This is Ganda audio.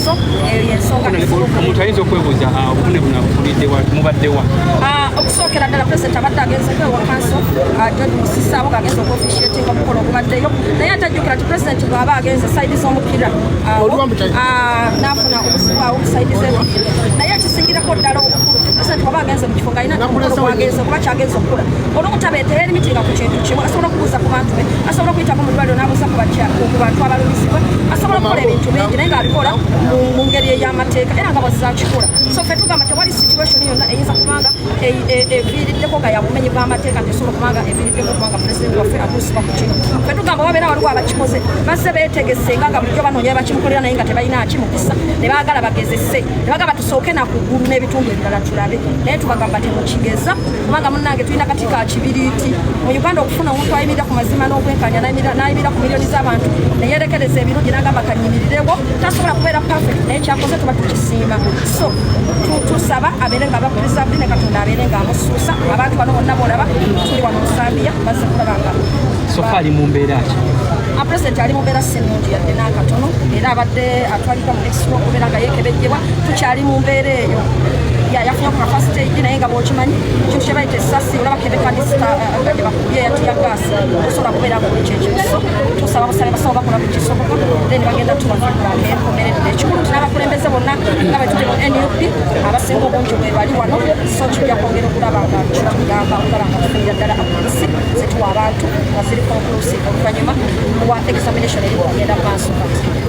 So yensonga omuntu ayinza okwebuuza obuvune buno abufuliddewa mubaddewa okusookera ddala pulezidenti abadde agenzeewo kanso George Musisaawo ng'agenza okuofficiatinga omukolo ogubaddeyo naye atajjukira nti pulezidenti bw'aba agenze sayidi z'omupiira n'afuna obuzibwawo mu sayidi z'emupiira naye ekisingirako ddala obukulu pulezidenti bw'aba agenze mu kifo ng'alina omukolo gwagenze kuba kyagenze okukula olumu tabeete yerimitinga ku kintu kimu asobola okubuuza ku bantu be asobola okuyitako mu ddwaliro n'abuuza ku bantu abalumizibwa asobola okukola ebintu bingi naye ng'abikola mu ngeri ey'amateeka era nga bwazakikola so ffe tugamba tewali situation yonna eyinza kubanga eviiriddeko nga yabumenyi bw'amateeka nti esobola kubanga eviiriddeko kubanga pulezidenti waffe atuusibwa ku kino ffe tugamba wabeera waliwo abakikoze bazze beetegesenga nga bulijjo banoonya bakimukolera naye nga tebalina kimukisa ne baagala bagezese ne bagamba tusooke nakuggulu n'ebitundu ebirala tulabe naye tubagamba temukigeza kubanga munnange tulina kati ka kibiriiti mu Uganda okufuna omuntu ayimirira ku mazima n'okwenkanya n'ayimirira ku miliyoni z'abantu neyerekereza ebirungi n'agamba kanyimirirewo tasobola kubeera perfect naye kyakoze tuba tukisiima so tusaba abeere nga bapulizaabuli ne Katonda abeere nga amusuusa abantu bano bonna boolaba tuli wano mu Zambia bazze kulaba nga sofa ali mu mbeera ki pulezidenti ali mu mbeera si nnungi yadde n'akatono era abadde atwalibwa mu expo okubeera nga yeekebejjebwa tukyali mu mbeera eyo yafunye ku first aid naye nga bw'okimanyi ekintu kye bayita essasi olaba kebekanisita nga gye bakubye yatiya gaasi tosobola kubeera ku ekyo ekiso tusaba busabe basawo bakola buli kisoboka then bagenda tubafibanga enkomeredde ekikulu nti n'abakulembeze bonna nga bwe tuli mu NUP abasinga obungi bwe bali wano so kijja kwongera okulaba nga kituyamba okulaba nga tufunira ddala apolisi zetuwa abantu nga ziri conclusive oluvannyuma lwa examination eri kugenda maaso kati